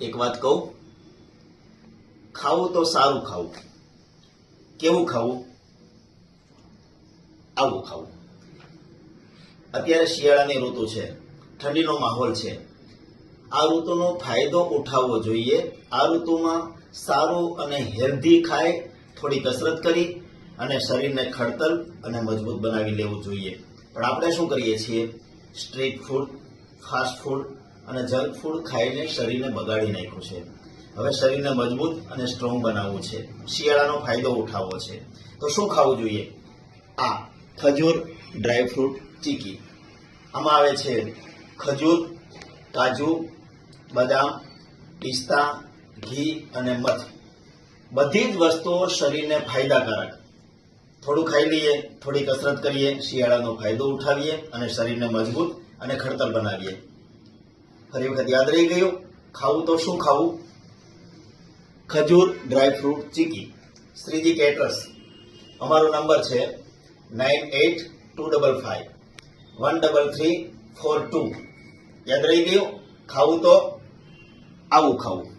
એક વાત કહું, ખાવું તો સારું ખાવું. કેવું ખાવું? આવું ખાવું. અત્યારે શિયાળાની ઋતુ છે, ઠંડીનો માહોલ છે. આ ઋતુનો ફાયદો ઉઠાવવો જોઈએ. આ ઋતુમાં સારું અને હેલ્ધી ખાઈ, થોડી કસરત કરી અને શરીરને ખડતલ અને મજબૂત બનાવી લેવું જોઈએ. પણ આપણે શું કરીએ છીએ? સ્ટ્રીટ ફૂડ, ફાસ્ટ ફૂડ અને જંક ફૂડ ખાઈને શરીરને બગાડી નાખ્યું છે. હવે શરીરને મજબૂત અને સ્ટ્રોંગ બનાવવું છે, શિયાળાનો ફાયદો ઉઠાવવો છે. તો શું ખાવું જોઈએ? આ ખજૂર ડ્રાયફ્રૂટ ચીકી. આમાં આવે છે ખજૂર, કાજુ, બદામ, પિસ્તા, ઘી અને મધ. બધી જ વસ્તુઓ શરીરને ફાયદાકારક. થોડું ખાઈ લઈએ, થોડી કસરત કરીએ, શિયાળાનો ફાયદો ઉઠાવીએ અને શરીરને મજબૂત અને ખડતલ બનાવીએ. ફરી વખત યાદ રહી ગયું? ખાવું તો શું ખાવું? ખજૂર ડ્રાયફ્રૂટ ચીકી. શ્રીજી કેટરર્સ. અમારો નંબર છે 9825513342. યાદ રહી ગયું? ખાવું તો આવું ખાવું.